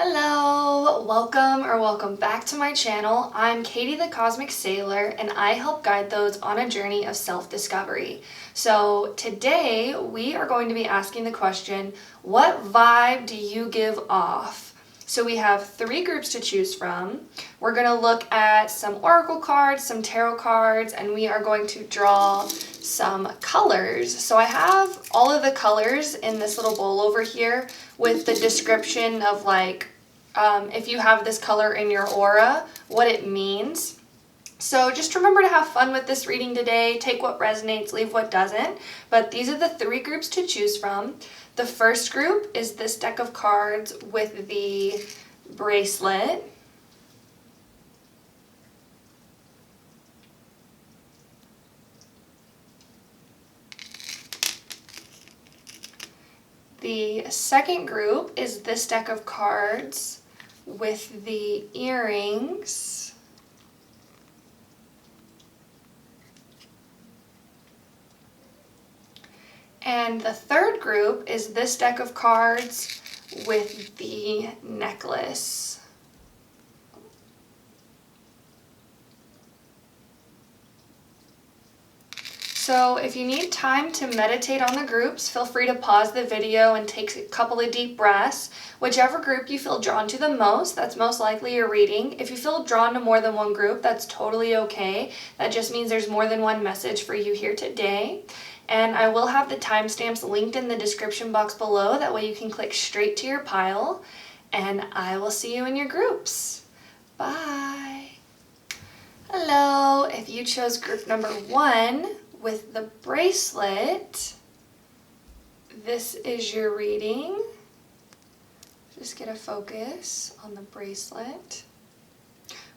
Hello, welcome back to my channel. I'm Katie.the.cosmic.sailor and I help guide those on a journey of self-discovery. So today we are going to be asking the question, what vibe do you give off? So we have 3 groups to choose from. We're going to look at some oracle cards, some tarot cards, and we are going to draw some colors. So I have all of the colors in this little bowl over here with the description of if you have this color in your aura, what it means. So just remember to have fun with this reading today. Take what resonates, leave what doesn't. But these are the 3 groups to choose from. The first group is this deck of cards with the bracelet. The second group is this deck of cards with the earrings. And the third group is this deck of cards with the necklace. So if you need time to meditate on the groups, feel free to pause the video and take a couple of deep breaths. Whichever group you feel drawn to the most, that's most likely your reading. If you feel drawn to more than one group, that's totally okay. That just means there's more than one message for you here today. And I will have the timestamps linked in the description box below. That way you can click straight to your pile. And I will see you in your groups. Bye. Hello. If you chose group number 1 with the bracelet, this is your reading. Just get a focus on the bracelet.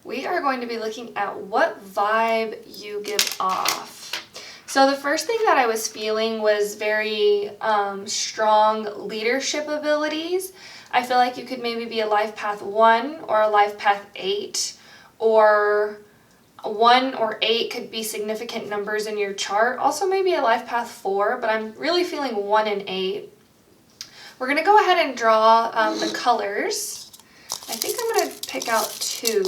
We are going to be looking at what vibe you give off. So the first thing that I was feeling was very strong leadership abilities. I feel like you could maybe be a life path 1 or a life path 8, or 1 or 8 could be significant numbers in your chart. Also maybe a life path 4, but I'm really feeling 1 and 8. We're going to go ahead and draw the colors. I think I'm going to pick out 2.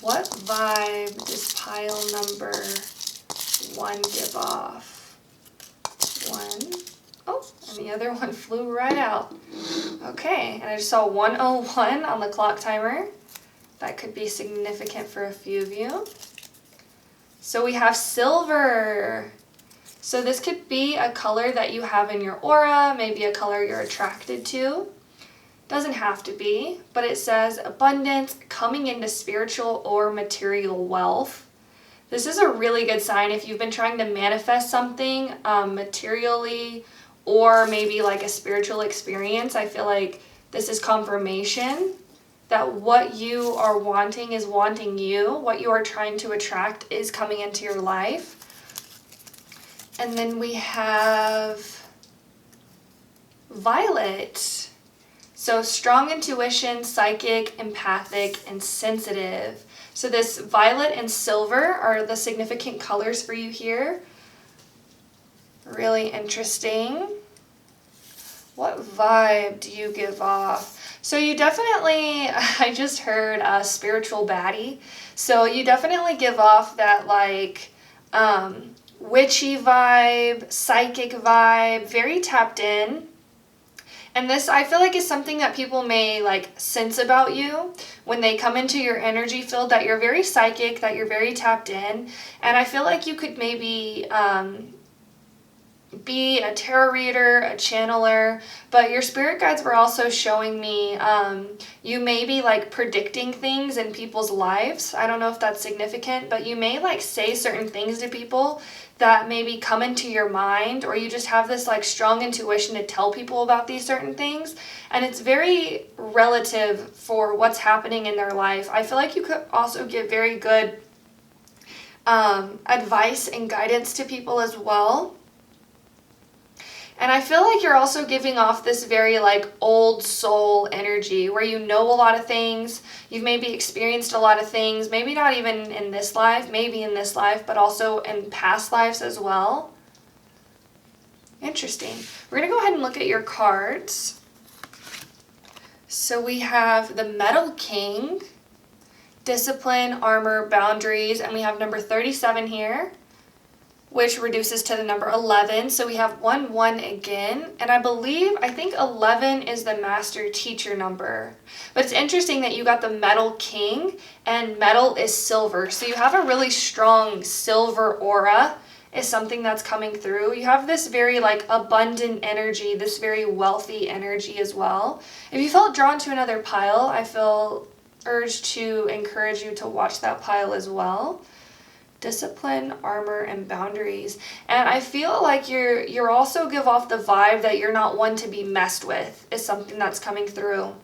What vibe does pile number 1 give off? 1. Oh, and the other one flew right out. Okay, and I just saw 101 on the clock timer. That could be significant for a few of you. So we have silver. So this could be a color that you have in your aura, maybe a color you're attracted to. Doesn't have to be, but it says abundance, coming into spiritual or material wealth. This is a really good sign if you've been trying to manifest something materially or maybe like a spiritual experience. I feel like this is confirmation that what you are wanting is wanting you. What you are trying to attract is coming into your life. And then we have violet. So strong intuition, psychic, empathic, and sensitive. So this violet and silver are the significant colors for you here. Really interesting. What vibe do you give off? So you definitely, I just heard a spiritual baddie. So you definitely give off that witchy vibe, psychic vibe, very tapped in. And this, I feel like, is something that people may sense about you when they come into your energy field, that you're very psychic, that you're very tapped in. And I feel like you could maybe be a tarot reader, a channeler, but your spirit guides were also showing me you may be predicting things in people's lives. I don't know if that's significant, but you may say certain things to people that maybe come into your mind, or you just have this strong intuition to tell people about these certain things, and it's very relative for what's happening in their life. I feel like you could also give very good advice and guidance to people as well. And I feel like you're also giving off this very old soul energy where you know a lot of things, you've maybe experienced a lot of things, maybe not even in this life, maybe in this life, but also in past lives as well. Interesting. We're going to go ahead and look at your cards. So we have the Metal King, Discipline, Armor, Boundaries, and we have number 37 here, which reduces to the number 11. So we have 1, 1 again. And I think 11 is the master teacher number. But it's interesting that you got the Metal King, and metal is silver. So you have a really strong silver aura is something that's coming through. You have this very like abundant energy, this very wealthy energy as well. If you felt drawn to another pile, I feel urged to encourage you to watch that pile as well. Discipline, Armor, and Boundaries. And I feel like you're also give off the vibe that you're not one to be messed with is something that's coming through.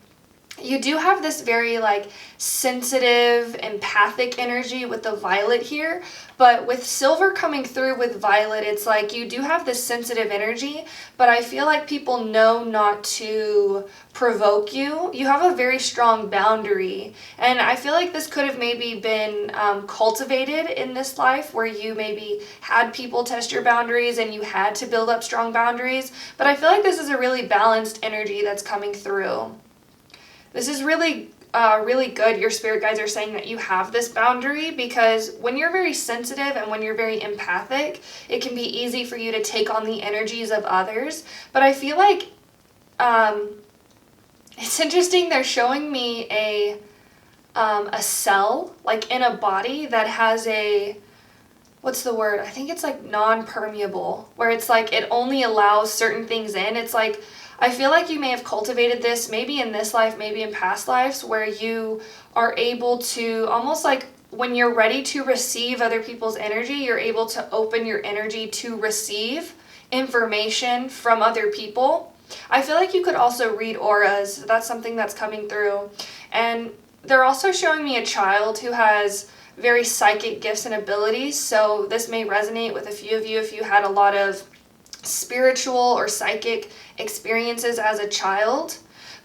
You do have this very like sensitive, empathic energy with the violet here, but with silver coming through with violet, it's like you do have this sensitive energy, but I feel like people know not to provoke you. You have a very strong boundary, and I feel like this could have maybe been cultivated in this life where you maybe had people test your boundaries and you had to build up strong boundaries, but I feel like this is a really balanced energy that's coming through. This is really good. Your spirit guides are saying that you have this boundary because when you're very sensitive and when you're very empathic, it can be easy for you to take on the energies of others. But I feel like it's interesting. They're showing me a cell like in a body that has what's the word? I think it's like non-permeable, where it's like it only allows certain things in. It's like I feel like you may have cultivated this maybe in this life, maybe in past lives, where you are able to almost like when you're ready to receive other people's energy, you're able to open your energy to receive information from other people. I feel like you could also read auras. That's something that's coming through. And they're also showing me a child who has very psychic gifts and abilities. So this may resonate with a few of you if you had a lot of spiritual or psychic experiences as a child,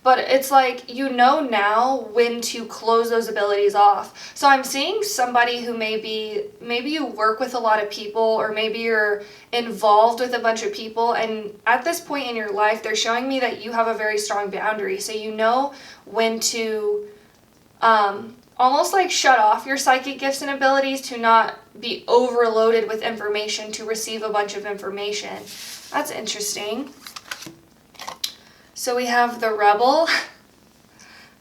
but it's like you know now when to close those abilities off. So I'm seeing somebody who maybe you work with a lot of people, or maybe you're involved with a bunch of people, and at this point in your life they're showing me that you have a very strong boundary, so you know when to almost like shut off your psychic gifts and abilities to not be overloaded with information to receive a bunch of information. That's interesting. So we have the Rebel.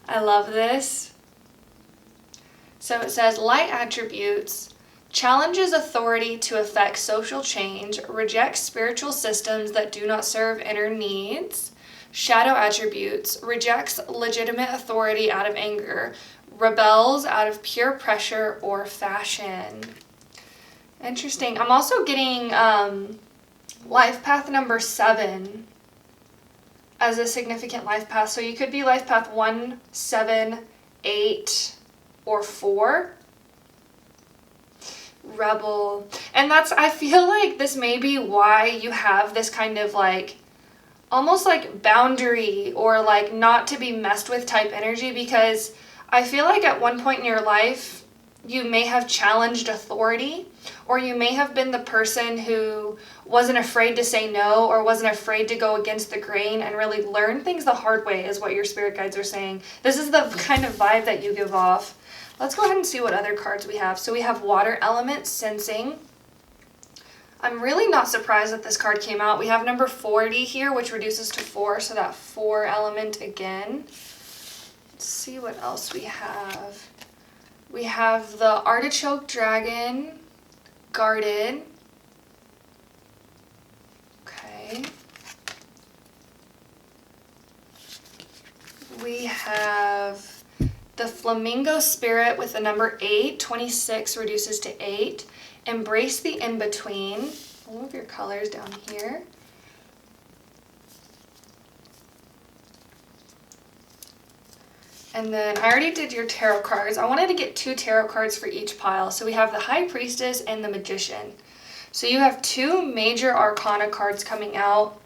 I love this. So it says light attributes, challenges authority to effect social change, rejects spiritual systems that do not serve inner needs. Shadow attributes, rejects legitimate authority out of anger, rebels out of pure pressure or fashion. Interesting. I'm also getting life path number 7 as a significant life path. So you could be life path 1, 7, 8, or 4. Rebel. And I feel like this may be why you have this kind of like almost like boundary or like not to be messed with type energy, because I feel like at one point in your life you may have challenged authority, or you may have been the person who wasn't afraid to say no or wasn't afraid to go against the grain and really learn things the hard way, is what your spirit guides are saying. This is the kind of vibe that you give off. Let's go ahead and see what other cards we have. So we have Water Element, Sensing. I'm really not surprised that this card came out. We have number 40 here, which reduces to 4, so that 4 element again. Let's see what else we have. We have the Artichoke Dragon, Guarded. Okay. We have the Flamingo Spirit with the number 8, 26 reduces to 8. Embrace the in-between. I'll move your colors down here. And then I already did your tarot cards. I wanted to get 2 tarot cards for each pile. So we have the High Priestess and the Magician. So you have 2 major arcana cards coming out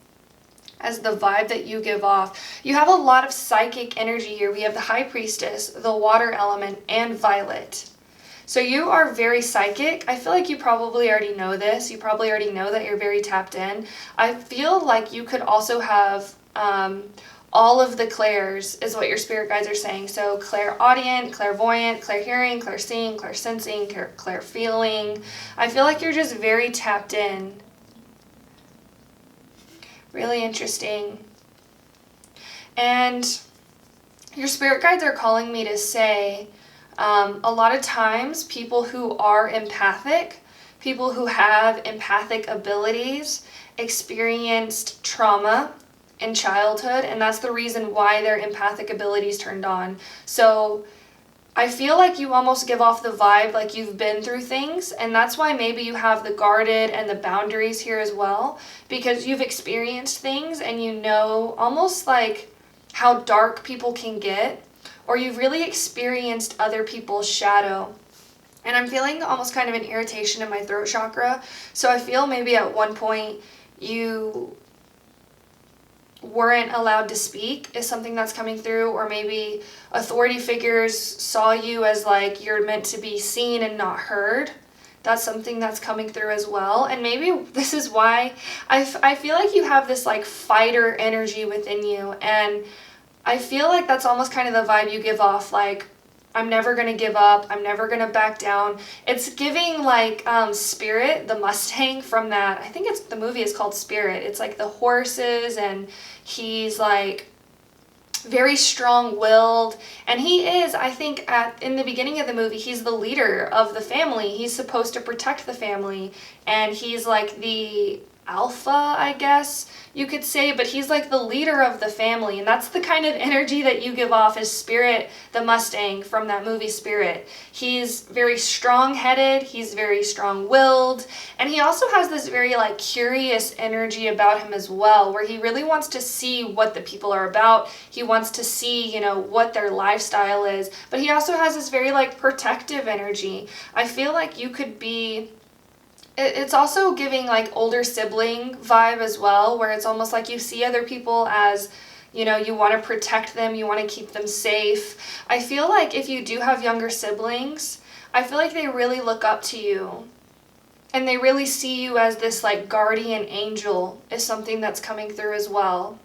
as the vibe that you give off. You have a lot of psychic energy here. We have the High Priestess, the Water Element, and Violet. So you are very psychic. I feel like you probably already know this. You probably already know that you're very tapped in. I feel like you could also have all of the clairs is what your spirit guides are saying. So clairaudient, clairvoyant, clairhearing, clairseeing, clairsensing, clairfeeling. I feel like you're just very tapped in. Really interesting. And your spirit guides are calling me to say, a lot of times people who are empathic, people who have empathic abilities, experienced trauma in childhood, and that's the reason why their empathic abilities turned on. So I feel like you almost give off the vibe like you've been through things, and that's why maybe you have the guarded and the boundaries here as well, because you've experienced things and you know almost like how dark people can get, or you've really experienced other people's shadow. And I'm feeling almost kind of an irritation in my throat chakra, so I feel maybe at one point you weren't allowed to speak is something that's coming through, or maybe authority figures saw you as like you're meant to be seen and not heard. That's something that's coming through as well. And maybe this is why I feel like you have this like fighter energy within you, and I feel like that's almost kind of the vibe you give off, like I'm never going to give up, I'm never going to back down. It's giving like Spirit, the Mustang from that, I think it's the movie is called Spirit. It's like the horses, and he's like very strong-willed, and he is, I think in the beginning of the movie, he's the leader of the family. He's supposed to protect the family, and he's like the alpha, I guess you could say, but he's like the leader of the family, and that's the kind of energy that you give off as Spirit, the Mustang from that movie Spirit. He's very strong-headed, he's very strong-willed, and he also has this very like curious energy about him as well, where he really wants to see what the people are about. He wants to see, you know, what their lifestyle is, but he also has this very like protective energy. I feel like you could be, it's also giving like older sibling vibe as well, where it's almost like you see other people as, you know, you want to protect them, you want to keep them safe. I feel like if you do have younger siblings, I feel like they really look up to you, and they really see you as this like guardian angel is something that's coming through as well.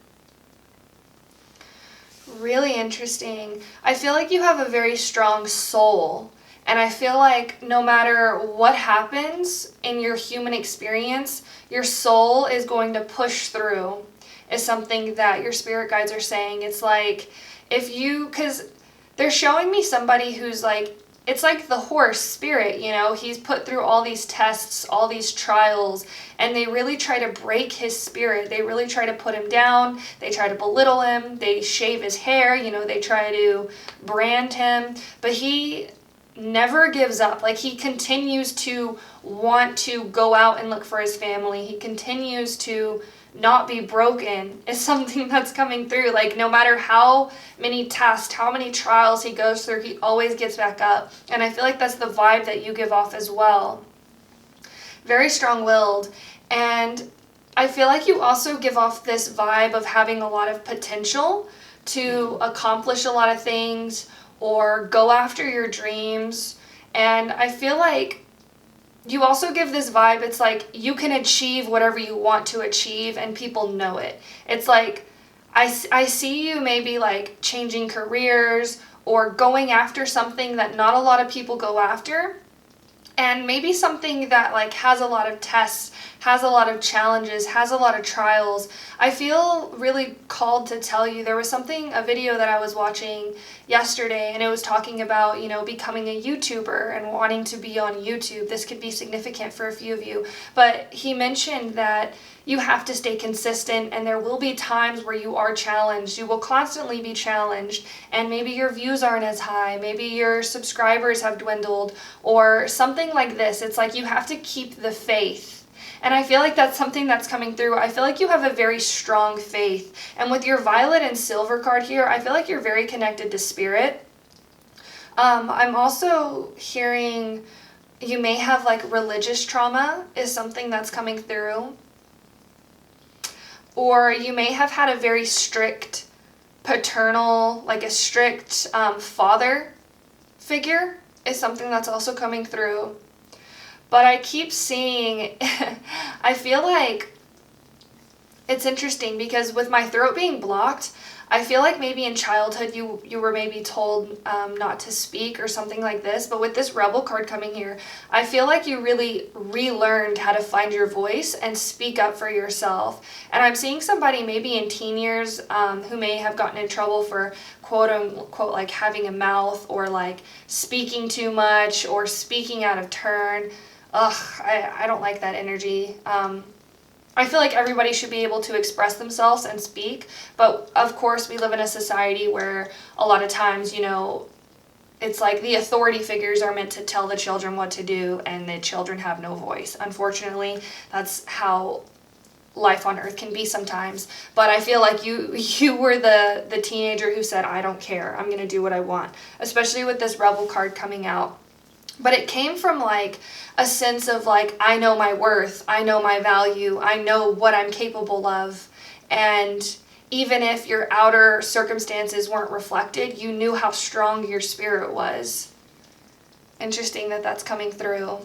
Really interesting. I feel like you have a very strong soul. And I feel like no matter what happens in your human experience, your soul is going to push through, is something that your spirit guides are saying. It's like if you, because they're showing me somebody who's like, it's like the horse Spirit, you know, he's put through all these tests, all these trials, and they really try to break his spirit. They really try to put him down. They try to belittle him. They shave his hair, you know, they try to brand him, but he never gives up. Like he continues to want to go out and look for his family. He continues to not be broken is something that's coming through. Like no matter how many tests, how many trials he goes through, he always gets back up. And I feel like that's the vibe that you give off as well. Very strong-willed. And I feel like you also give off this vibe of having a lot of potential to accomplish a lot of things or go after your dreams. And I feel like you also give this vibe, it's like you can achieve whatever you want to achieve and people know it. It's like I see you maybe like changing careers or going after something that not a lot of people go after, and maybe something that like has a lot of tests, has a lot of challenges, has a lot of trials. I feel really called to tell you, there was a video that I was watching yesterday, and it was talking about, you know, becoming a YouTuber and wanting to be on YouTube. This could be significant for a few of you, but he mentioned that you have to stay consistent, and there will be times where you are challenged. You will constantly be challenged, and maybe your views aren't as high, maybe your subscribers have dwindled, or something like this. It's like you have to keep the faith. And I feel like that's something that's coming through. I feel like you have a very strong faith. And with your violet and silver card here, I feel like you're very connected to spirit. I'm also hearing you may have like religious trauma is something that's coming through. Or you may have had a very strict paternal, like a strict father figure is something that's also coming through. But I keep seeing, I feel like it's interesting because with my throat being blocked, I feel like maybe in childhood you were maybe told not to speak or something like this, but with this Rebel card coming here, I feel like you really relearned how to find your voice and speak up for yourself. And I'm seeing somebody maybe in teen years who may have gotten in trouble for quote unquote like having a mouth or like speaking too much or speaking out of turn. Ugh, I don't like that energy. I feel like everybody should be able to express themselves and speak, but of course we live in a society where a lot of times, you know, it's like the authority figures are meant to tell the children what to do and the children have no voice. Unfortunately, that's how life on earth can be sometimes. But I feel like you were the teenager who said, I don't care, I'm going to do what I want, especially with this Rebel card coming out. But it came from like a sense of like, I know my worth, I know my value, I know what I'm capable of. And even if your outer circumstances weren't reflected, you knew how strong your spirit was. Interesting that that's coming through.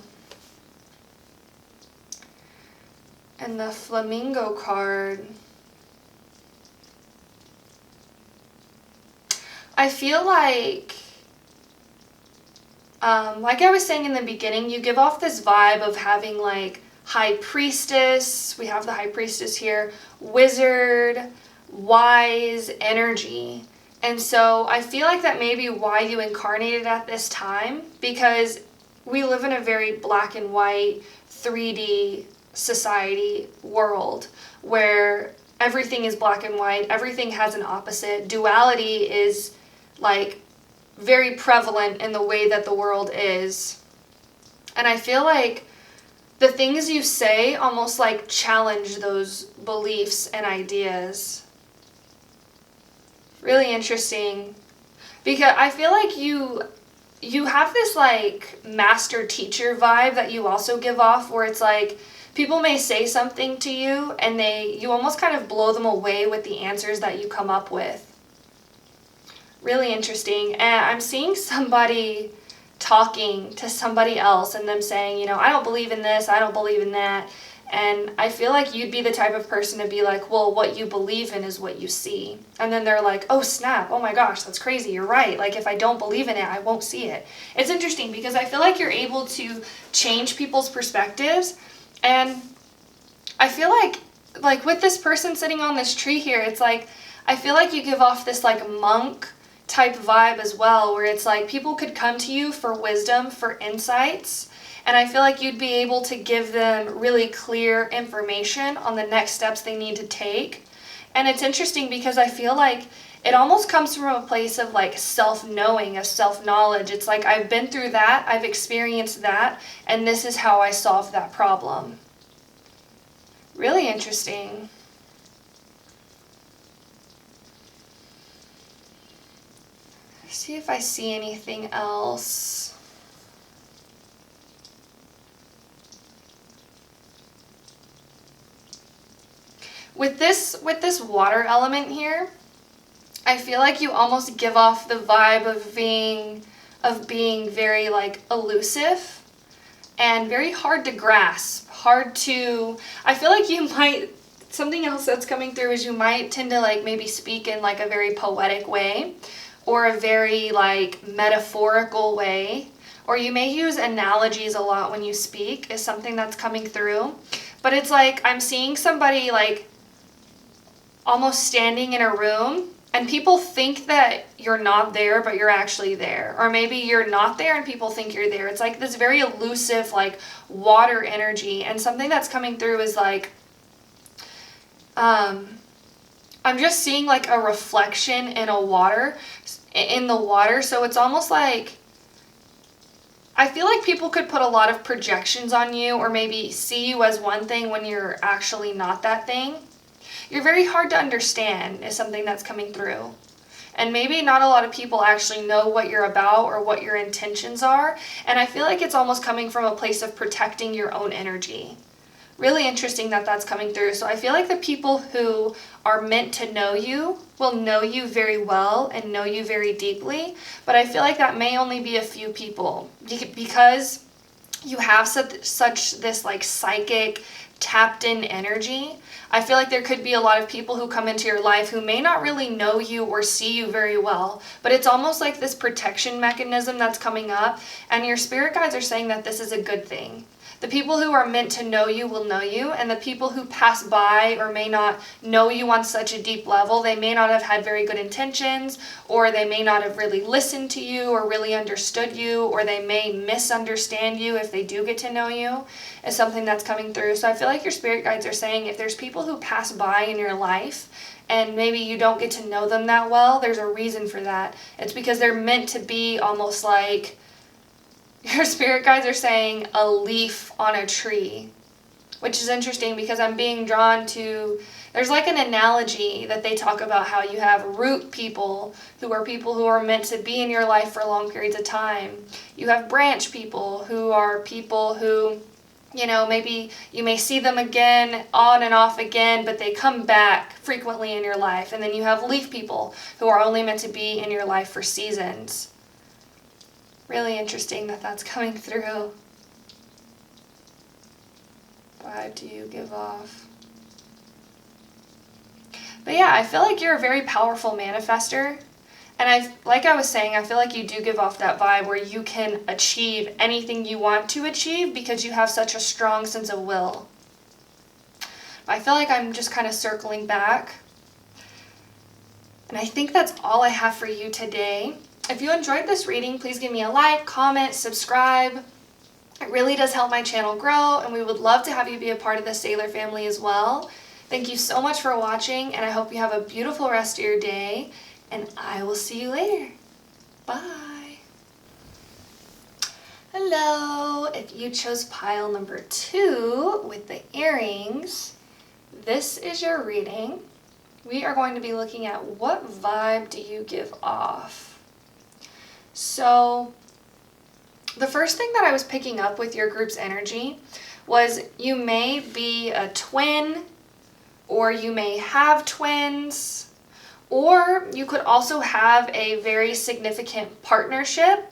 And the Flamingo card. I feel like I was saying in the beginning, you give off this vibe of having like High Priestess, we have the High Priestess here, Wizard, wise energy. And so I feel like that may be why you incarnated at this time, because we live in a very black and white 3D society world where everything is black and white, everything has an opposite. Duality is like very prevalent in the way that the world is. And I feel like the things you say almost like challenge those beliefs and ideas. Really interesting. Because I feel like you have this like master teacher vibe that you also give off, where it's like people may say something to you and you almost kind of blow them away with the answers that you come up with. Really interesting. And I'm seeing somebody talking to somebody else and them saying, you know, I don't believe in this, I don't believe in that. And I feel like you'd be the type of person to be like, well, what you believe in is what you see. And then they're like, oh snap, oh my gosh, that's crazy, you're right. Like if I don't believe in it, I won't see it. It's interesting because I feel like you're able to change people's perspectives. And I feel like with this person sitting on this tree here, it's like, I feel like you give off this like monk type vibe as well, where it's like people could come to you for wisdom, for insights, and I feel like you'd be able to give them really clear information on the next steps they need to take. And it's interesting because I feel like it almost comes from a place of like self-knowing, of self-knowledge. It's like, I've been through that, I've experienced that, and this is how I solved that problem. Really interesting. See if I see anything else. With this water element here, I feel like you almost give off the vibe of being very like elusive and very hard to grasp, I feel like you might, something else that's coming through is you might tend to like maybe speak in like a very poetic way, or a very like metaphorical way, or you may use analogies a lot when you speak, is something that's coming through. But it's like I'm seeing somebody like almost standing in a room and people think that you're not there, but you're actually there. Or maybe you're not there and people think you're there. It's like this very elusive like water energy. And something that's coming through is like I'm just seeing like a reflection in the water. So it's almost like, I feel like people could put a lot of projections on you or maybe see you as one thing when you're actually not that thing. You're very hard to understand is something that's coming through. And maybe not a lot of people actually know what you're about or what your intentions are. And I feel like it's almost coming from a place of protecting your own energy. Really interesting that that's coming through. So I feel like the people who are meant to know you will know you very well and know you very deeply. But I feel like that may only be a few people because you have such this like psychic tapped in energy. I feel like there could be a lot of people who come into your life who may not really know you or see you very well, but it's almost like this protection mechanism that's coming up, and your spirit guides are saying that this is a good thing. The people who are meant to know you will know you, and the people who pass by or may not know you on such a deep level, they may not have had very good intentions, or they may not have really listened to you or really understood you, or they may misunderstand you if they do get to know you, is something that's coming through. So I feel like your spirit guides are saying if there's people who pass by in your life and maybe you don't get to know them that well, there's a reason for that. It's because they're meant to be almost like, your spirit guides are saying, a leaf on a tree, which is interesting because I'm being drawn to, there's like an analogy that they talk about how you have root people who are meant to be in your life for long periods of time. You have branch people who, you know, maybe you may see them again, on and off again, but they come back frequently in your life. And then you have leaf people who are only meant to be in your life for seasons. Really interesting that that's coming through. What do you give off? But yeah, I feel like you're a very powerful manifester. And like I was saying, I feel like you do give off that vibe where you can achieve anything you want to achieve because you have such a strong sense of will. I feel like I'm just kind of circling back. And I think that's all I have for you today. If you enjoyed this reading, please give me a like, comment, subscribe. It really does help my channel grow, and we would love to have you be a part of the Sailor family as well. Thank you so much for watching, and I hope you have a beautiful rest of your day, and I will see you later. Bye. Hello. If you chose pile number 2 with the earrings, this is your reading. We are going to be looking at what vibe do you give off. So the first thing that I was picking up with your group's energy was you may be a twin, or you may have twins, or you could also have a very significant partnership.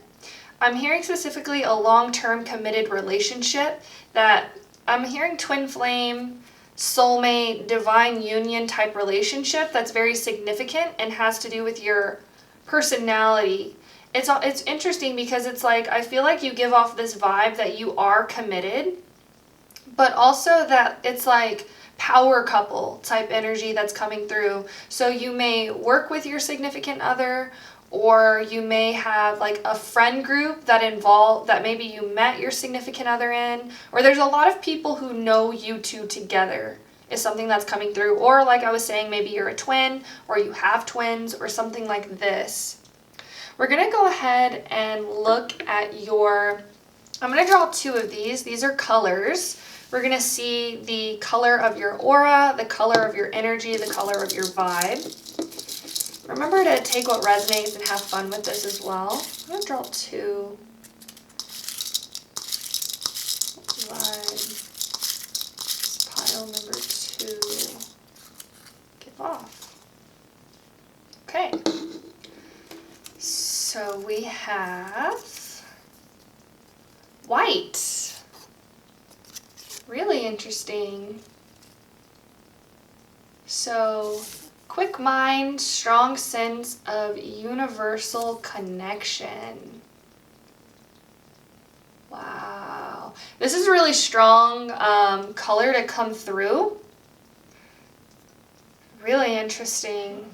I'm hearing specifically a long-term committed relationship that I'm hearing twin flame, soulmate, divine union type relationship that's very significant and has to do with your personality. It's interesting because it's like, I feel like you give off this vibe that you are committed, but also that it's like power couple type energy that's coming through. So you may work with your significant other, or you may have like a friend group that maybe you met your significant other in, or there's a lot of people who know you two together is something that's coming through. Or like I was saying, maybe you're a twin, or you have twins, or something like this. We're going to go ahead and look at I'm going to draw 2 of these. These are colors. We're going to see the color of your aura, the color of your energy, the color of your vibe. Remember to take what resonates and have fun with this as well. I'm going to draw 2. Vibe. Pile number 2. Give off. Okay. So we have white. Really interesting. So, quick mind, strong sense of universal connection. Wow. This is a really strong color to come through. Really interesting.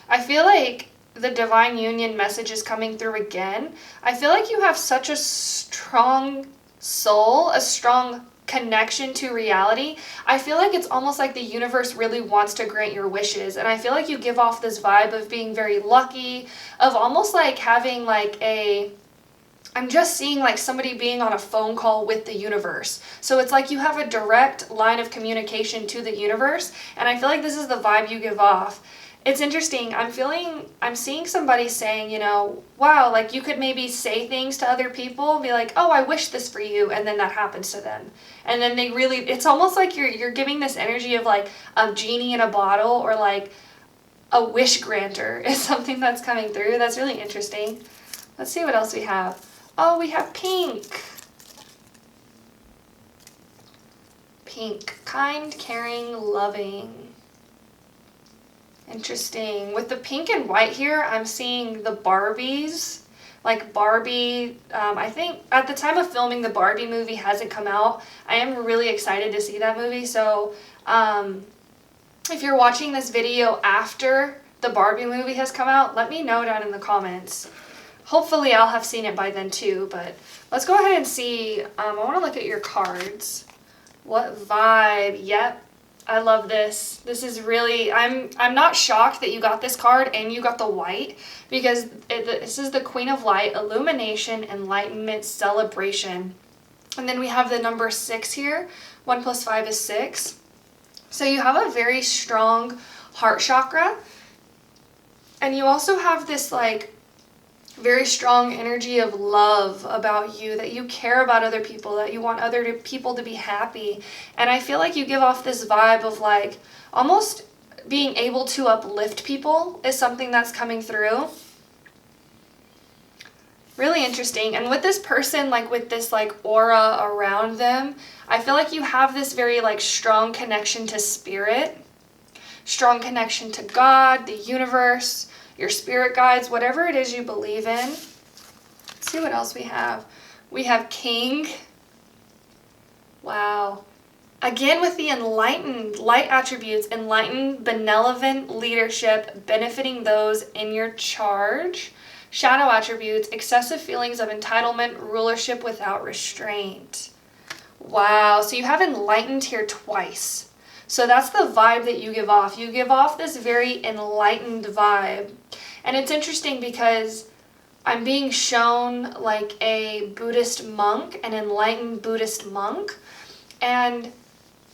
I feel like the divine union message is coming through again. I feel like you have such a strong soul, a strong connection to reality. I feel like it's almost like the universe really wants to grant your wishes, and I feel like you give off this vibe of being very lucky, of almost like having like I'm just seeing like somebody being on a phone call with the universe. So it's like you have a direct line of communication to the universe, and I feel like this is the vibe you give off. It's interesting. I'm seeing somebody saying, you know, wow, like you could maybe say things to other people, be like, oh, I wish this for you, and then that happens to them. And then they really, it's almost like you're giving this energy of like a genie in a bottle, or like a wish granter is something that's coming through. That's really interesting. Let's see what else we have. Oh, we have pink. pink. Kind, caring, loving. Interesting. With the pink and white here, I'm seeing the Barbies. Like Barbie, I think at the time of filming, the Barbie movie hasn't come out. I am really excited to see that movie. So if you're watching this video after the Barbie movie has come out, let me know down in the comments. Hopefully I'll have seen it by then too, but let's go ahead and see. I want to look at your cards. What vibe? Yep. I love this. This is really, I'm not shocked that you got this card and you got the white, because this is the Queen of Light, Illumination, Enlightenment, Celebration. And then we have the number 6 here. 1 + 5 is 6. So you have a very strong heart chakra. And you also have this like very strong energy of love about you, that you care about other people, that you want other people to be happy. And I feel like you give off this vibe of like almost being able to uplift people is something that's coming through. Really interesting. And with this person, like with this like aura around them, I feel like you have this very like strong connection to spirit, strong connection to God, the universe, your spirit guides, whatever it is you believe in. Let's see what else we have. We have King. Wow. Again, with the enlightened light attributes, enlightened, benevolent leadership, benefiting those in your charge. Shadow attributes, excessive feelings of entitlement, rulership without restraint. Wow. So you have enlightened here twice. So that's the vibe that you give off. You give off this very enlightened vibe. And it's interesting because I'm being shown like a Buddhist monk, an enlightened Buddhist monk. And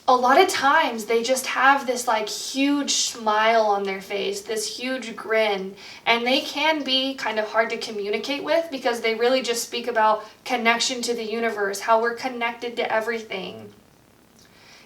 a lot of times they just have this like huge smile on their face, this huge grin. And they can be kind of hard to communicate with because they really just speak about connection to the universe, how we're connected to everything.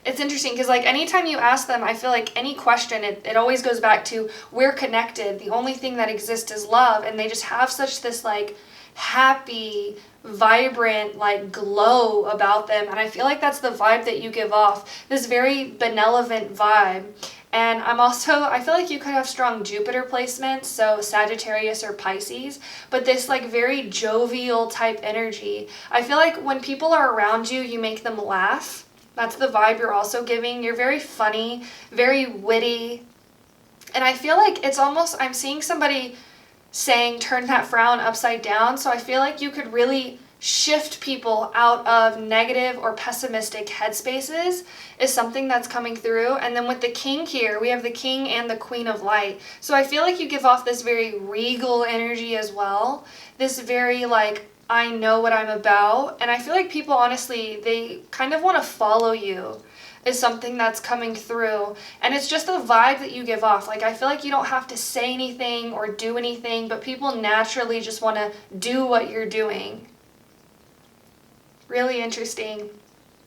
It's interesting because like anytime you ask them, I feel like any question, it always goes back to we're connected. The only thing that exists is love. And they just have such this like happy, vibrant, like glow about them. And I feel like that's the vibe that you give off, this very benevolent vibe. And I feel like you could have strong Jupiter placements, so Sagittarius or Pisces, but this like very jovial type energy. I feel like when people are around you, you make them laugh. That's the vibe you're also giving. You're very funny, very witty. And I feel like it's almost, I'm seeing somebody saying, turn that frown upside down. So I feel like you could really shift people out of negative or pessimistic headspaces is something that's coming through. And then with the King here, we have the King and the Queen of Light. So I feel like you give off this very regal energy as well. This very like, I know what I'm about. And I feel like people, honestly, they kind of want to follow you is something that's coming through. And it's just the vibe that you give off. Like, I feel like you don't have to say anything or do anything, but people naturally just want to do what you're doing. Really interesting.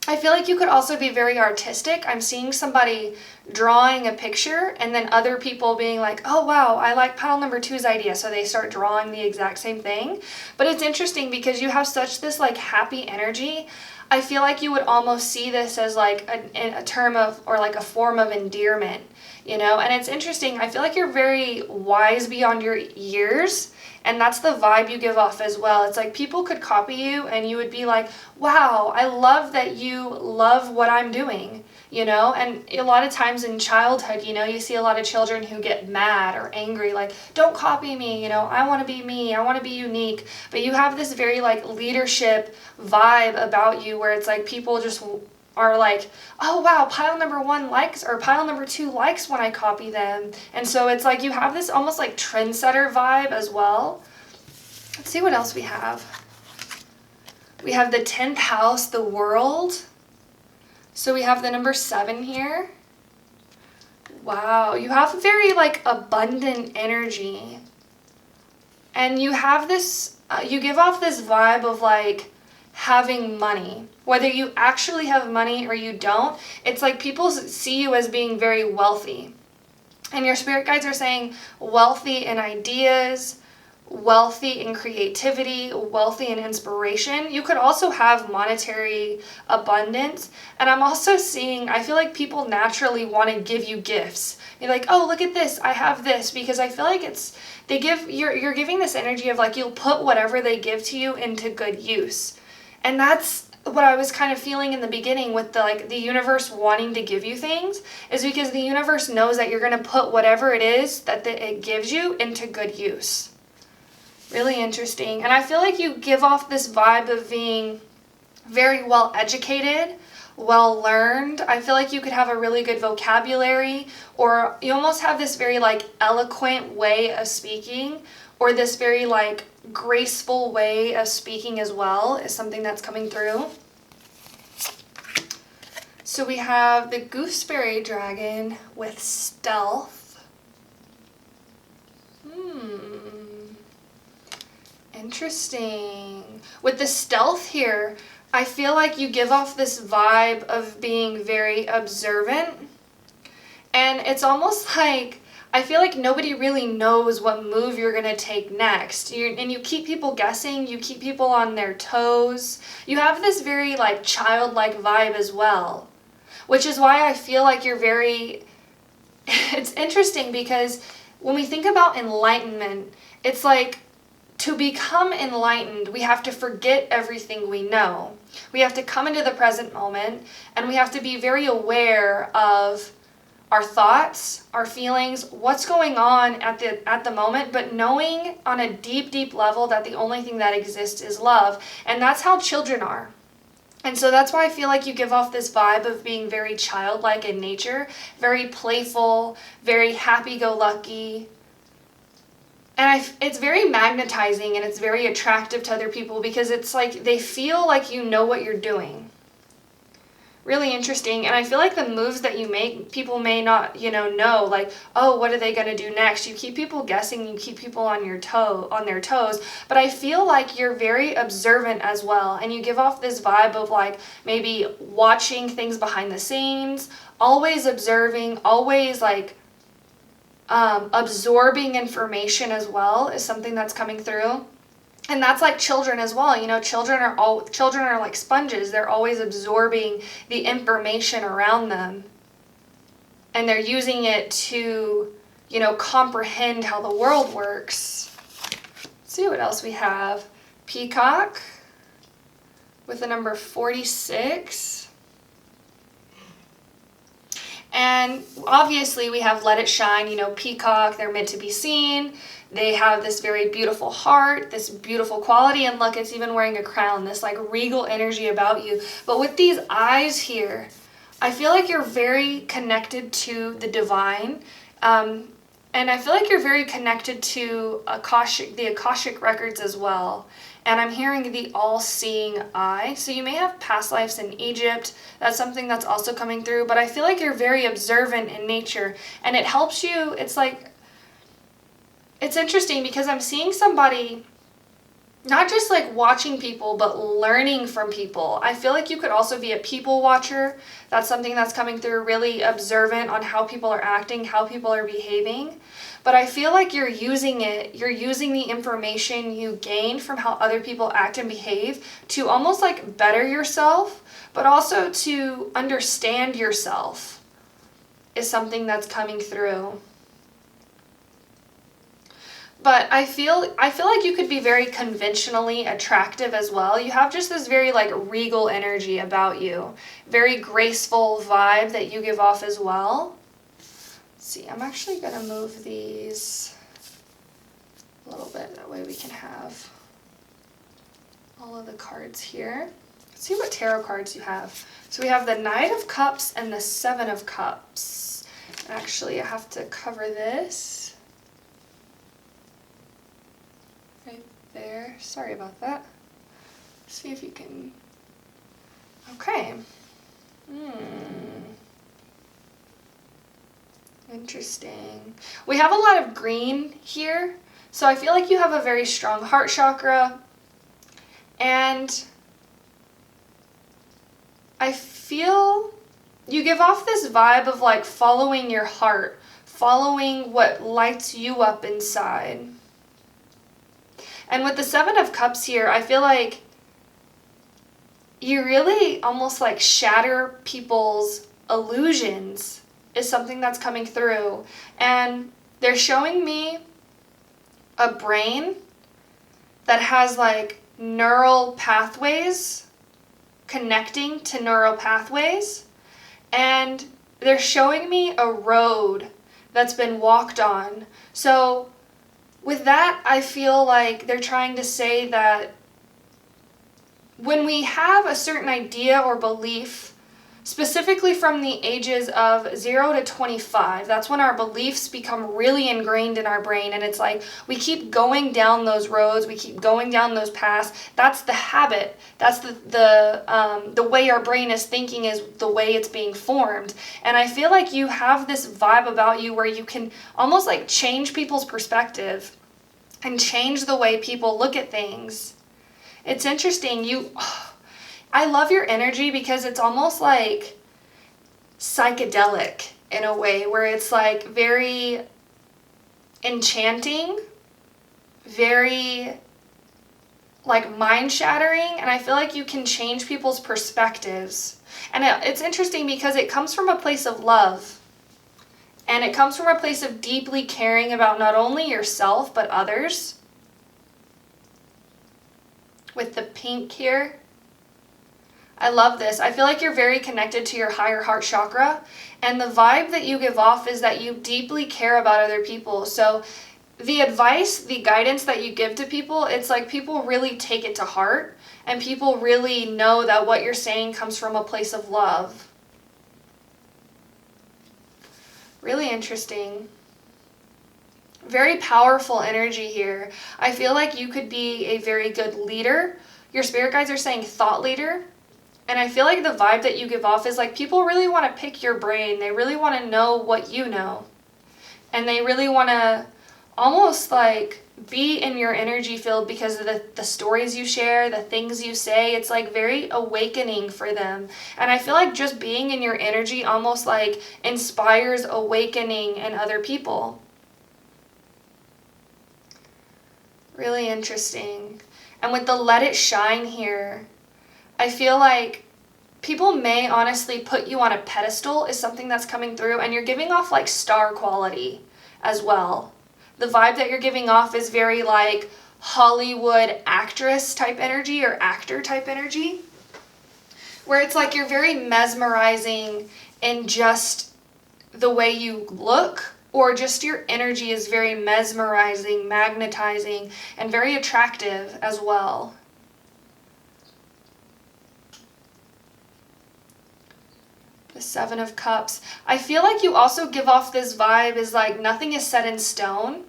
I feel like you could also be very artistic. I'm seeing somebody drawing a picture and then other people being like, oh wow, I like pile number 2's idea. So they start drawing the exact same thing. But it's interesting because you have such this like happy energy. I feel like you would almost see this as like a term of, or like a form of endearment, you know? And it's interesting. I feel like you're very wise beyond your years. And that's the vibe you give off as well. It's like people could copy you and you would be like, wow, I love that you love what I'm doing, you know? And a lot of times in childhood, you know, you see a lot of children who get mad or angry, like, don't copy me, you know, I want to be me, I want to be unique. But you have this very like leadership vibe about you where it's like people just are like, oh wow, pile number 1 likes or pile number 2 likes when I copy them. And so it's like you have this almost like trendsetter vibe as well. Let's see what else we have. We have the 10th house, the world. So we have the number 7 here. Wow, you have very like abundant energy. And you have this, you give off this vibe of like having money. Whether you actually have money or you don't, it's like people see you as being very wealthy. And your spirit guides are saying wealthy in ideas, wealthy in creativity, wealthy in inspiration. You could also have monetary abundance. And I'm also seeing, I feel like people naturally want to give you gifts. You're like, oh, look at this, I have this, because I feel like you're giving this energy of like, you'll put whatever they give to you into good use. And that's what I was kind of feeling in the beginning with the universe wanting to give you things, is because the universe knows that you're going to put whatever it is that it gives you into good use. Really interesting. And I feel like you give off this vibe of being very well educated, well learned. I feel like you could have a really good vocabulary, or you almost have this very like eloquent way of speaking, or this very like graceful way of speaking as well, is something that's coming through. So we have the gooseberry dragon with stealth. Interesting. With the stealth here, I feel like you give off this vibe of being very observant. And it's almost like, I feel like nobody really knows what move you're going to take next. And you keep people guessing, you keep people on their toes. You have this very like childlike vibe as well. Which is why I feel like you're very... It's interesting because when we think about enlightenment, it's like, to become enlightened, we have to forget everything we know. We have to come into the present moment, and we have to be very aware of our thoughts, our feelings, what's going on at the moment, but knowing on a deep, deep level that the only thing that exists is love. And that's how children are. And so that's why I feel like you give off this vibe of being very childlike in nature, very playful, very happy-go-lucky. And it's very magnetizing, and it's very attractive to other people because it's like they feel like you know what you're doing. Really interesting. And I feel like the moves that you make, people may not, know, like, oh, what are they going to do next? You keep people guessing, you keep people on their toes. But I feel like you're very observant as well. And you give off this vibe of like maybe watching things behind the scenes, always observing, always like absorbing information as well is something that's coming through. And that's like children as well. Children are like sponges. They're always absorbing the information around them. And they're using it to, comprehend how the world works. Let's see what else we have. Peacock with the number 46. And obviously we have Let It Shine, peacock, they're meant to be seen. They have this very beautiful heart, this beautiful quality, and look, it's even wearing a crown, this like regal energy about you. But with these eyes here, I feel like you're very connected to the divine. And I feel like you're very connected to the Akashic records as well. And I'm hearing the all-seeing eye. So you may have past lives in Egypt. That's something that's also coming through. But I feel like you're very observant in nature. And it helps you. It's like, it's interesting because I'm seeing somebody not just like watching people, but learning from people. I feel like you could also be a people watcher. That's something that's coming through, really observant on how people are acting, how people are behaving. But I feel like you're using the information you gain from how other people act and behave to almost like better yourself, but also to understand yourself is something that's coming through. But I feel like you could be very conventionally attractive as well. You have just this very like regal energy about you. Very graceful vibe that you give off as well. Let's see, I'm actually going to move these a little bit. That way we can have all of the cards here. Let's see what tarot cards you have. So we have the Knight of Cups and the Seven of Cups. Actually, I have to cover this. Right there. Sorry about that. See if you can... Okay. Interesting. We have a lot of green here. So I feel like you have a very strong heart chakra. And I feel you give off this vibe of like following your heart, following what lights you up inside. And with the Seven of Cups here, I feel like you really almost like shatter people's illusions is something that's coming through. And they're showing me a brain that has like neural pathways connecting to neural pathways. And they're showing me a road that's been walked on. So with that, I feel like they're trying to say that when we have a certain idea or belief, specifically from the ages of 0 to 25, that's when our beliefs become really ingrained in our brain, and it's like we keep going down those roads, we keep going down those paths. That's the habit. That's the way our brain is thinking, is the way it's being formed. And I feel like you have this vibe about you where you can almost like change people's perspective and change the way people look at things. It's interesting. I love your energy because it's almost like psychedelic in a way, where it's like very enchanting, very like mind shattering, and I feel like you can change people's perspectives. And it's interesting because it comes from a place of love, and it comes from a place of deeply caring about not only yourself but others. With the pink here, I love this. I feel like you're very connected to your higher heart chakra, and the vibe that you give off is that you deeply care about other people. So the advice, the guidance that you give to people, it's like people really take it to heart, and people really know that what you're saying comes from a place of love. Really interesting. Very powerful energy here. I feel like you could be a very good leader. Your spirit guides are saying thought leader. And I feel like the vibe that you give off is like people really want to pick your brain. They really want to know what you know. And they really want to almost like be in your energy field because of the stories you share, the things you say. It's like very awakening for them. And I feel like just being in your energy almost like inspires awakening in other people. Really interesting. And with the let it shine here, I feel like people may honestly put you on a pedestal is something that's coming through, and you're giving off like star quality as well. The vibe that you're giving off is very like Hollywood actress type energy or actor type energy, where it's like you're very mesmerizing in just the way you look, or just your energy is very mesmerizing, magnetizing, and very attractive as well. The Seven of Cups. I feel like you also give off this vibe is like nothing is set in stone,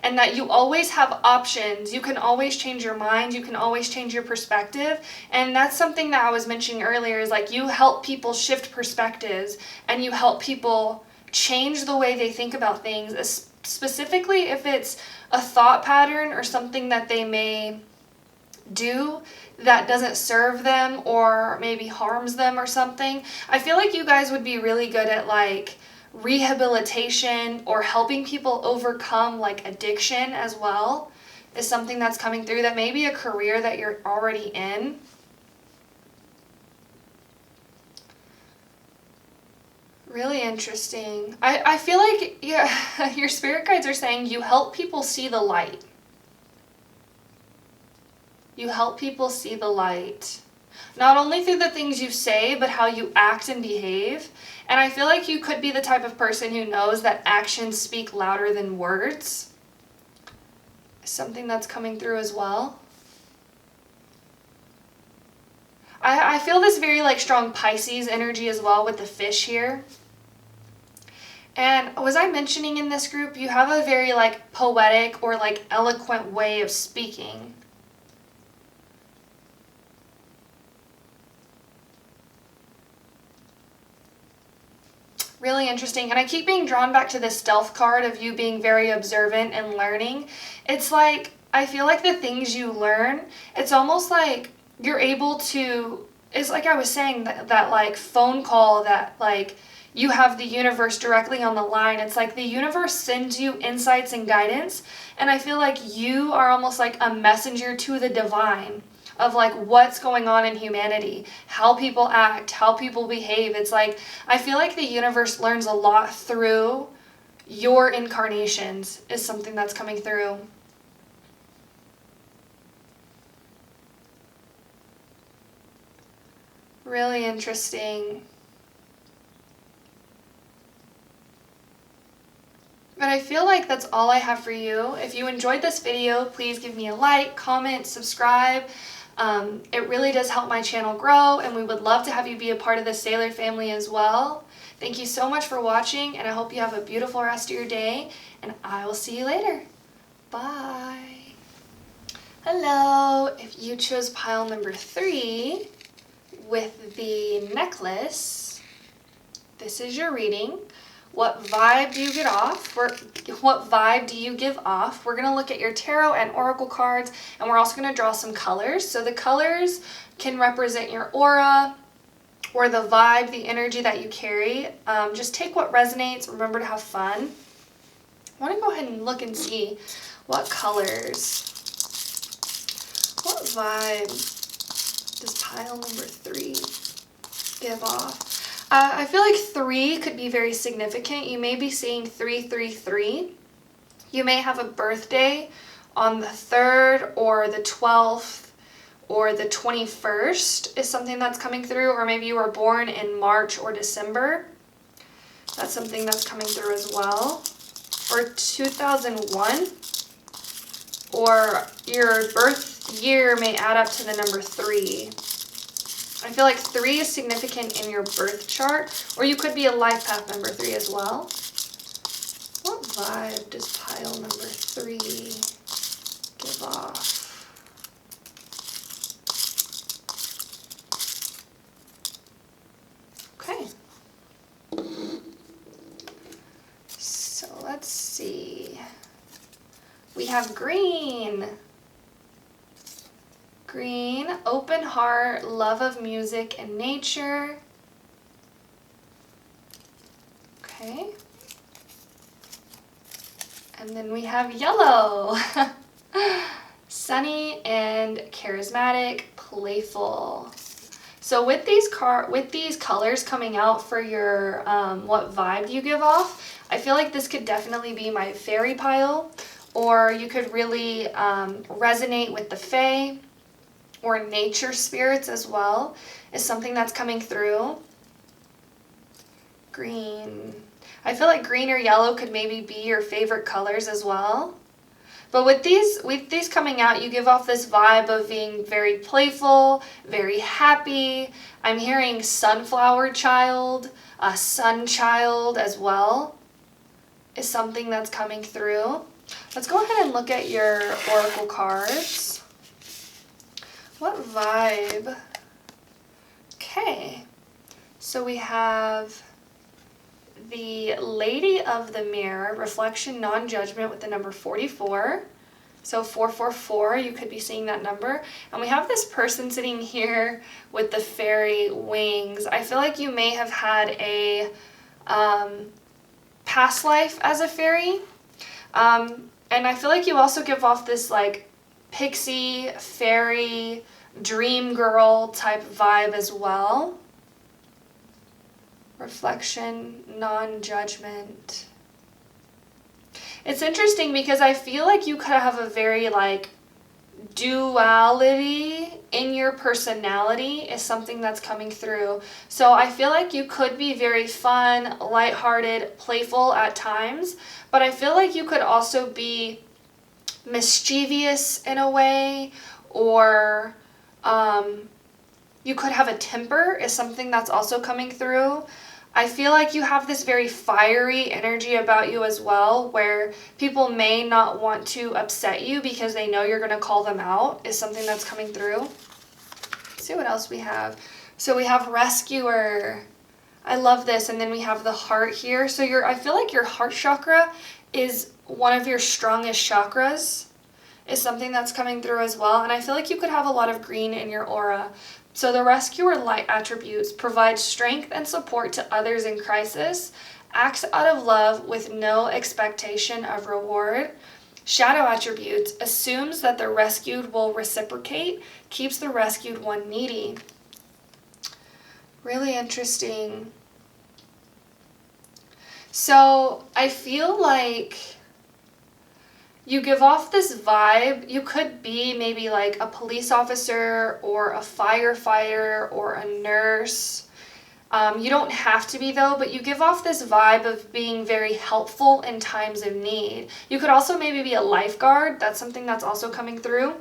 and that you always have options. You can always change your mind. You can always change your perspective. And that's something that I was mentioning earlier, is like you help people shift perspectives, and you help people change the way they think about things, specifically if it's a thought pattern or something that they may do that doesn't serve them or maybe harms them or something. I feel like you guys would be really good at like rehabilitation or helping people overcome like addiction as well, is something that's coming through. That may be a career that you're already in. Really interesting. I feel like your spirit guides are saying you help people see the light. You help people see the light. Not only through the things you say, but how you act and behave. And I feel like you could be the type of person who knows that actions speak louder than words. Something that's coming through as well. I feel this very like strong Pisces energy as well with the fish here. And was I mentioning in this group, you have a very like poetic or like eloquent way of speaking. Really interesting. And I keep being drawn back to this stealth card of you being very observant and learning. It's like, I feel like the things you learn, it's almost like you're able to, it's like I was saying, that like phone call that like you have the universe directly on the line. It's like the universe sends you insights and guidance, and I feel like you are almost like a messenger to the divine of like what's going on in humanity, how people act, how people behave. It's like, I feel like the universe learns a lot through your incarnations is something that's coming through. Really interesting. But I feel like that's all I have for you. If you enjoyed this video, please give me a like, comment, subscribe. It really does help my channel grow, and we would love to have you be a part of the Sailor family as well. Thank you so much for watching, and I hope you have a beautiful rest of your day, and I will see you later. Bye. Hello. If you chose pile number 3 with the necklace, this is your reading. What vibe do you get off? What vibe do you give off? We're going to look at your tarot and oracle cards, and we're also going to draw some colors. So the colors can represent your aura or the vibe, the energy that you carry. Just take what resonates. Remember to have fun. I want to go ahead and look and see what colors, what vibe does pile number 3 give off? I feel like 3 could be very significant. You may be seeing 333. You may have a birthday on the 3rd or the 12th or the 21st is something that's coming through, or maybe you were born in March or December. That's something that's coming through as well. Or 2001, or your birth year may add up to the number 3. I feel like 3 is significant in your birth chart, or you could be a life path number 3 as well. What vibe does pile number 3 give off? Okay. So let's see. We have green. Green, open heart, love of music and nature. Okay. And then we have yellow. Sunny and charismatic, playful. So with these colors coming out for your what vibe you give off, I feel like this could definitely be my fairy pile, or you could really resonate with the fae or nature spirits as well, is something that's coming through. Green. I feel like green or yellow could maybe be your favorite colors as well. But with these coming out, you give off this vibe of being very playful, very happy. I'm hearing sunflower child, sun child as well, is something that's coming through. Let's go ahead and look at your oracle cards. What vibe? Okay, so we have the Lady of the Mirror, reflection, non-judgment, with the number 44. So 444, you could be seeing that number. And we have this person sitting here with the fairy wings. I feel like you may have had a past life as a fairy. And I feel like you also give off this like pixie, fairy, dream girl type vibe as well. Reflection, non-judgment. It's interesting because I feel like you could have a very like duality in your personality is something that's coming through. So I feel like you could be very fun, lighthearted, playful at times, but I feel like you could also be mischievous in a way, or you could have a temper is something that's also coming through. I feel like you have this very fiery energy about you as well, where people may not want to upset you because they know you're going to call them out, is something that's coming through. Let's see what else we have. So we have rescuer. I love this. And then we have the heart here. So I feel like your heart chakra is one of your strongest chakras, is something that's coming through as well. And I feel like you could have a lot of green in your aura. So the rescuer light attributes provide strength and support to others in crisis, acts out of love with no expectation of reward. Shadow attributes assumes that the rescued will reciprocate, keeps the rescued one needy. Really interesting. So I feel like you give off this vibe. You could be maybe like a police officer or a firefighter or a nurse. You don't have to be though, but you give off this vibe of being very helpful in times of need. You could also maybe be a lifeguard. That's something that's also coming through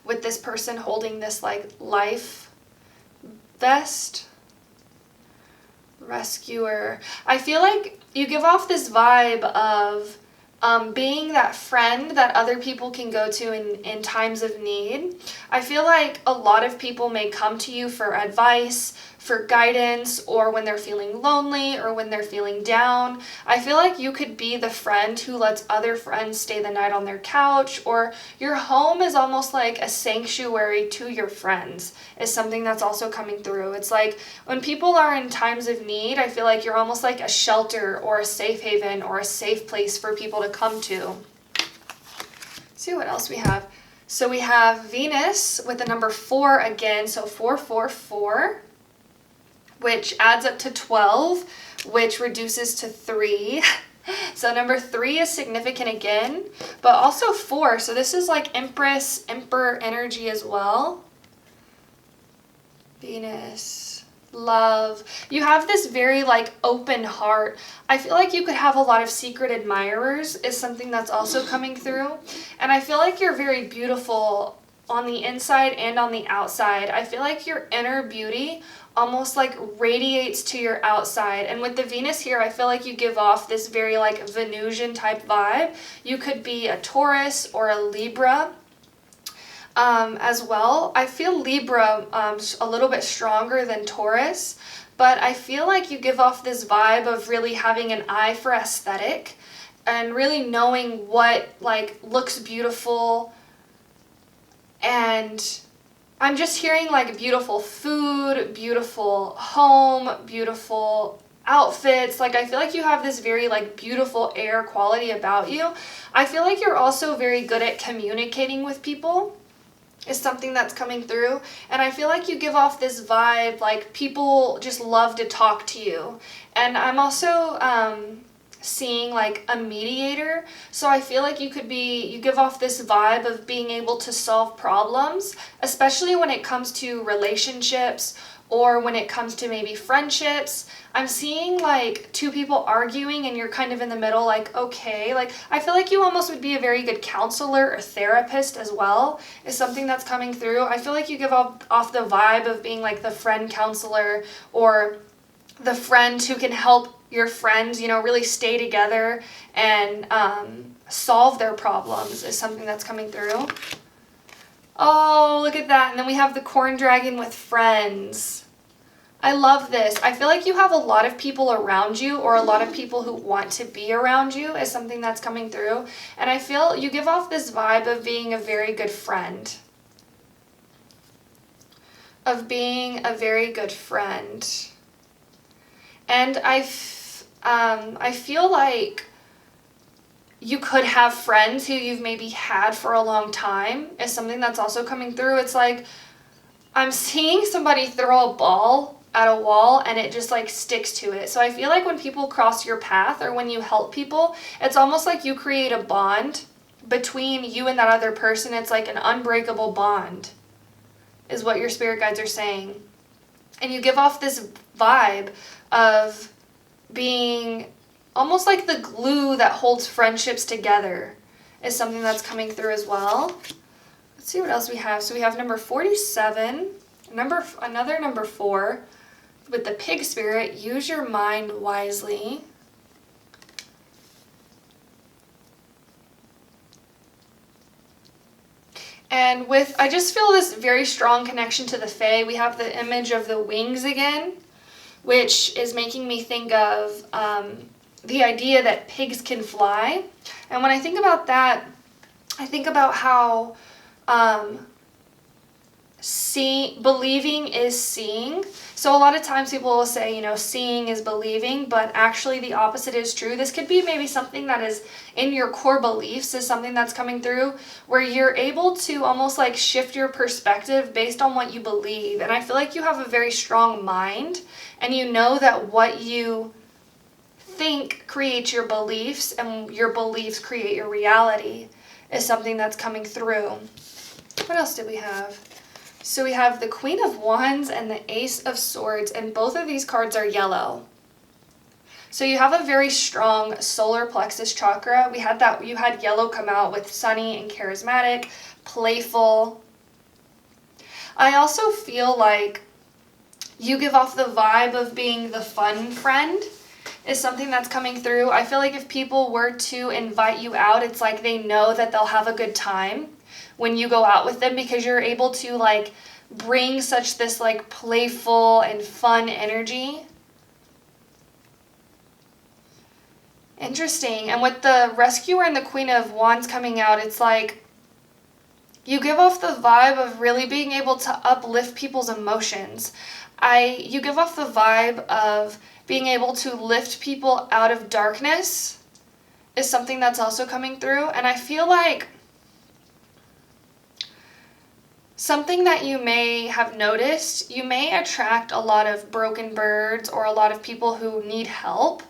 with this person holding this like life vest. Rescuer. I feel like you give off this vibe of being that friend that other people can go to in times of need. I feel like a lot of people may come to you for advice, for guidance, or when they're feeling lonely or when they're feeling down. I feel like you could be the friend who lets other friends stay the night on their couch, or your home is almost like a sanctuary to your friends, is something that's also coming through. It's like when people are in times of need, I feel like you're almost like a shelter or a safe haven or a safe place for people to come to. Let's see what else we have. So we have Venus with the number 4 again, so 444. Which adds up to 12, which reduces to 3. So number 3 is significant again, but also 4. So this is like Empress, Emperor energy as well. Venus, love. You have this very like open heart. I feel like you could have a lot of secret admirers is something that's also coming through. And I feel like you're very beautiful on the inside and on the outside. I feel like your inner beauty almost like radiates to your outside. And with the Venus here, I feel like you give off this very like Venusian type vibe. You could be a Taurus or a Libra as well. I feel Libra a little bit stronger than Taurus, but I feel like you give off this vibe of really having an eye for aesthetic and really knowing what like looks beautiful. And I'm just hearing like beautiful food, beautiful home, beautiful outfits. Like I feel like you have this very like beautiful air quality about you. I feel like you're also very good at communicating with people is something that's coming through. And I feel like you give off this vibe like people just love to talk to you. And I'm also seeing like a mediator, so I feel like you give off this vibe of being able to solve problems, especially when it comes to relationships or when it comes to maybe friendships. I'm seeing like two people arguing and you're kind of in the middle, like, okay, like I feel like you almost would be a very good counselor or therapist as well, is something that's coming through. I feel like you give off the vibe of being like the friend counselor or the friend who can help your friends, you know, really stay together and solve their problems is something that's coming through. Oh, look at that. And then we have the corn dragon with friends. I love this. I feel like you have a lot of people around you or a lot of people who want to be around you is something that's coming through. And I feel you give off this vibe of being a very good friend. Of being a very good friend. And I feel like you could have friends who you've maybe had for a long time is something that's also coming through. It's like I'm seeing somebody throw a ball at a wall and it just like sticks to it. So I feel like when people cross your path or when you help people, it's almost like you create a bond between you and that other person. It's like an unbreakable bond is what your spirit guides are saying. And you give off this vibe of being almost like the glue that holds friendships together is something that's coming through as well. Let's see what else we have. So we have number 47, another number 4 with the pig spirit. Use your mind wisely. And I just feel this very strong connection to the Fae. We have the image of the wings again, which is making me think of the idea that pigs can fly. And when I think about that, I think about how believing is seeing. So a lot of times people will say, seeing is believing, but actually the opposite is true. This could be maybe something that is in your core beliefs, is something that's coming through, where you're able to almost like shift your perspective based on what you believe. And I feel like you have a very strong mind, and you know that what you think creates your beliefs, and your beliefs create your reality, is something that's coming through. What else did we have? So we have the Queen of Wands and the Ace of Swords, and both of these cards are yellow. So you have a very strong solar plexus chakra. You had yellow come out with sunny and charismatic, playful. I also feel like you give off the vibe of being the fun friend, is something that's coming through. I feel like if people were to invite you out, it's like they know that they'll have a good time when you go out with them, because you're able to like bring such this like playful and fun energy. Interesting. And with the Rescuer and the Queen of Wands coming out, it's like you give off the vibe of really being able to uplift people's emotions. You give off the vibe of being able to lift people out of darkness, is something that's also coming through. And I feel like something that you may have noticed, you may attract a lot of broken birds or a lot of people who need help,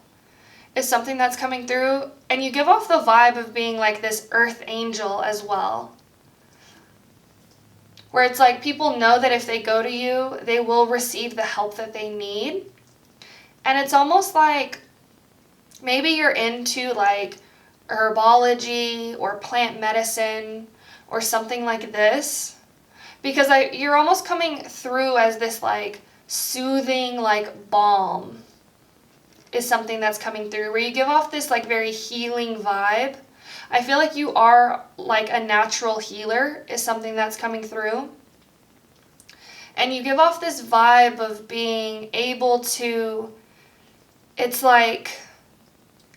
is something that's coming through. And you give off the vibe of being like this earth angel as well, where it's like people know that if they go to you, they will receive the help that they need. And it's almost like maybe you're into like herbology or plant medicine or something like this, because you're almost coming through as this like soothing like balm, is something that's coming through, where you give off this like very healing vibe. I feel like you are like a natural healer, is something that's coming through. And you give off this vibe of being able to, it's like,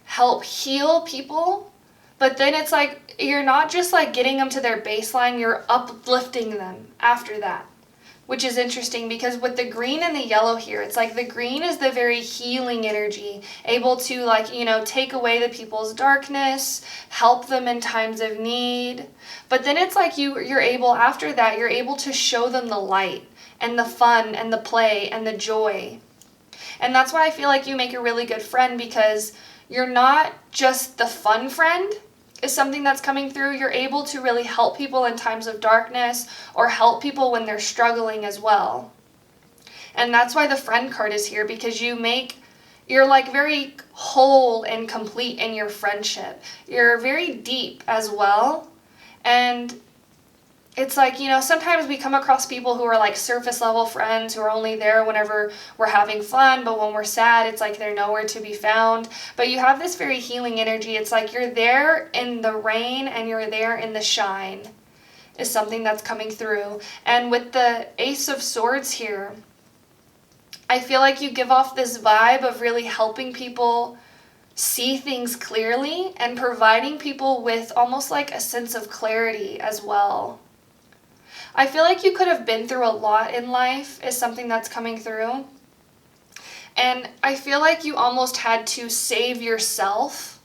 help heal people, but then it's like you're not just like getting them to their baseline, you're uplifting them after that, which is interesting, because with the green and the yellow here, it's like the green is the very healing energy, able to like, take away the people's darkness, help them in times of need. But then it's like you're able, after that, you're able to show them the light and the fun and the play and the joy. And that's why I feel like you make a really good friend, because you're not just the fun friend, is something that's coming through. You're able to really help people in times of darkness, or help people when they're struggling as well. And that's why the friend card is here, because you're like very whole and complete in your friendship. You're very deep as well. And it's like, sometimes we come across people who are like surface level friends, who are only there whenever we're having fun, but when we're sad, it's like they're nowhere to be found. But you have this very healing energy. It's like you're there in the rain and you're there in the shine, is something that's coming through. And with the Ace of Swords here, I feel like you give off this vibe of really helping people see things clearly, and providing people with almost like a sense of clarity as well. I feel like you could have been through a lot in life, is something that's coming through. And I feel like you almost had to save yourself,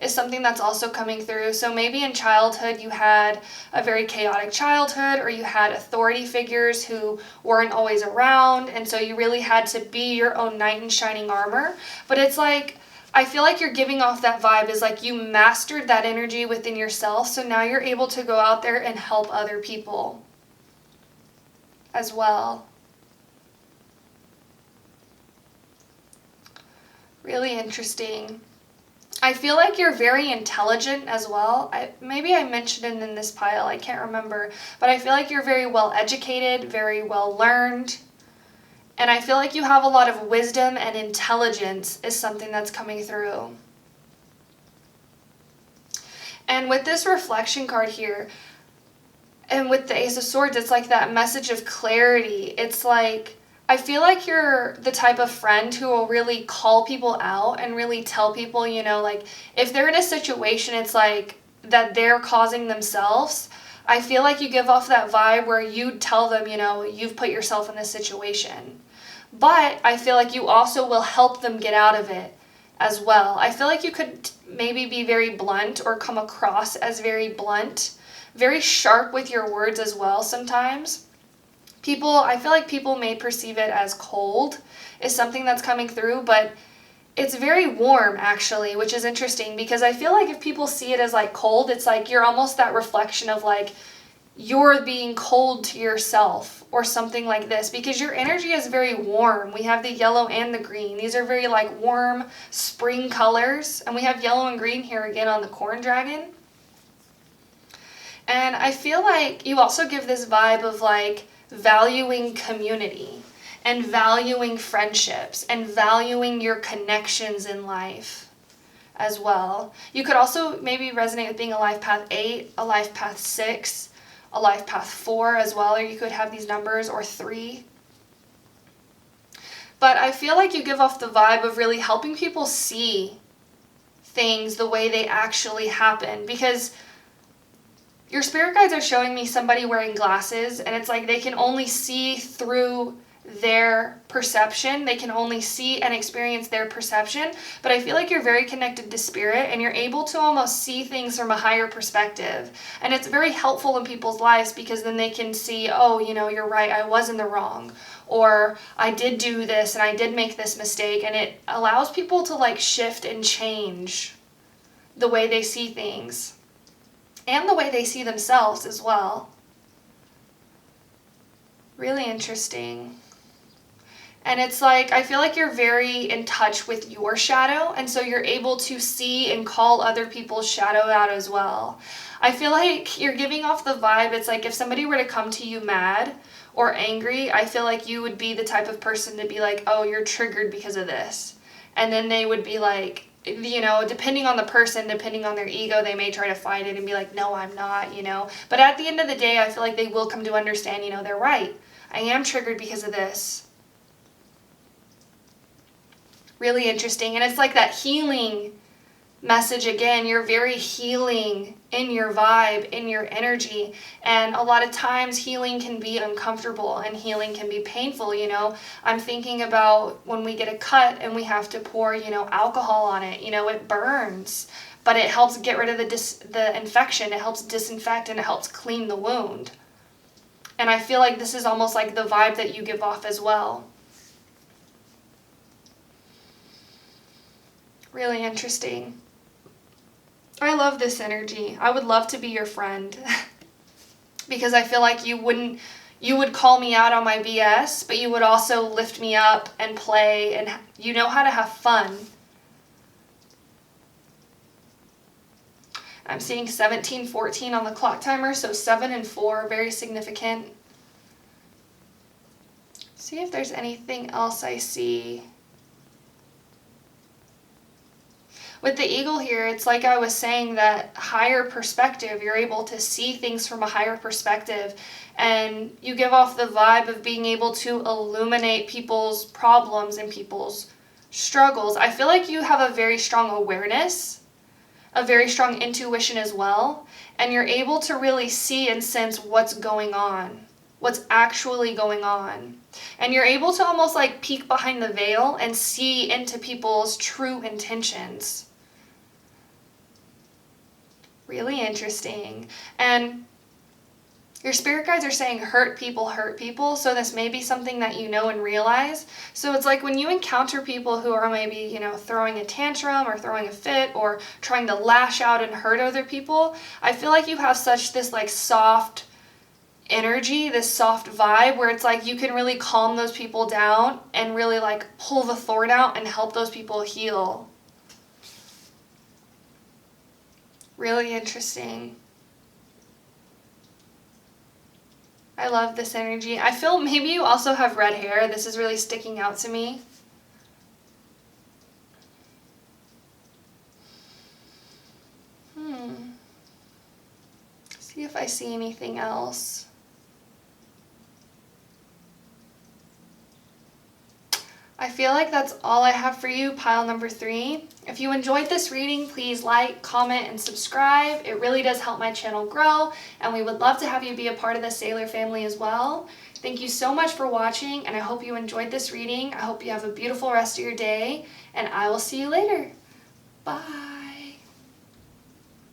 is something that's also coming through. So maybe in childhood you had a very chaotic childhood, or you had authority figures who weren't always around, and so you really had to be your own knight in shining armor. But it's like, I feel like you're giving off that vibe is like you mastered that energy within yourself, so now you're able to go out there and help other people as well. Really interesting. I feel like you're very intelligent as well. Maybe I mentioned it in this pile, I can't remember, but I feel like you're very well educated, very well learned. And I feel like you have a lot of wisdom and intelligence, is something that's coming through. And with this reflection card here, and with the Ace of Swords, it's like that message of clarity. It's like, I feel like you're the type of friend who will really call people out and really tell people, like if they're in a situation, it's like that they're causing themselves. I feel like you give off that vibe where you tell them, you know, you've put yourself in this situation. But I feel like you also will help them get out of it as well. I feel like you could maybe be very blunt or come across as very blunt, very sharp with your words as well sometimes. I feel like people may perceive it as cold is something that's coming through, but it's very warm actually, which is interesting because I feel like if people see it as like cold, it's like you're almost that reflection of like you're being cold to yourself or something like this, because your energy is very warm. We have the yellow and the green. These are very like warm spring colors, and we have yellow and green here again on the corn dragon. And I feel like you also give this vibe of like valuing community and valuing friendships and valuing your connections in life as well. You could also maybe resonate with being a life path 8, a life path 6, a life path 4 as well, or you could have these numbers, or 3. But I feel like you give off the vibe of really helping people see things the way they actually happen, because your spirit guides are showing me somebody wearing glasses, and it's like they can only see through their perception. They can only see and experience their perception, but I feel like you're very connected to spirit and you're able to almost see things from a higher perspective. And it's very helpful in people's lives because then they can see, oh, you know, you're right, I was in the wrong, or I did do this and I did make this mistake. And it allows people to like shift and change the way they see things and the way they see themselves as well. Really interesting. And it's like, I feel like you're very in touch with your shadow, and so you're able to see and call other people's shadow out as well. I feel like you're giving off the vibe, it's like if somebody were to come to you mad or angry, I feel like you would be the type of person to be like, oh, you're triggered because of this. And then they would be like, you know, depending on the person, depending on their ego, they may try to fight it and be like, no, I'm not, you know. But at the end of the day, I feel like they will come to understand, you know, they're right. I am triggered because of this. Really interesting. And it's like that healing message again. You're very healing in your vibe, in your energy. And a lot of times healing can be uncomfortable and healing can be painful, you know. I'm thinking about when we get a cut and we have to pour, you know, alcohol on it. You know, it burns, but it helps get rid of the infection. It helps disinfect and it helps clean the wound. And I feel like this is almost like the vibe that you give off as well. Really interesting. I love this energy. I would love to be your friend because I feel like you would call me out on my BS, but you would also lift me up and play, and you know how to have fun. I'm seeing 17:14 on the clock timer, so 7 and 4, very significant. See if there's anything else I see. With the eagle here, it's like I was saying, that higher perspective. You're able to see things from a higher perspective, and you give off the vibe of being able to illuminate people's problems and people's struggles. I feel like you have a very strong awareness, a very strong intuition as well, and you're able to really see and sense what's going on, what's actually going on. And you're able to almost like peek behind the veil and see into people's true intentions. Really interesting. And your spirit guides are saying hurt people, so this may be something that you know and realize. So it's like when you encounter people who are maybe, you know, throwing a tantrum or throwing a fit or trying to lash out and hurt other people, I feel like you have such this like soft energy, this soft vibe where it's like you can really calm those people down and really like pull the thorn out and help those people heal. Really interesting. I love this energy. I feel maybe you also have red hair. This is really sticking out to me. See if I see anything else. I feel like that's all I have for you, pile number 3. If you enjoyed this reading, please like, comment, and subscribe. It really does help my channel grow, and we would love to have you be a part of the Sailor family as well. Thank you so much for watching, and I hope you enjoyed this reading. I hope you have a beautiful rest of your day, and I will see you later. Bye.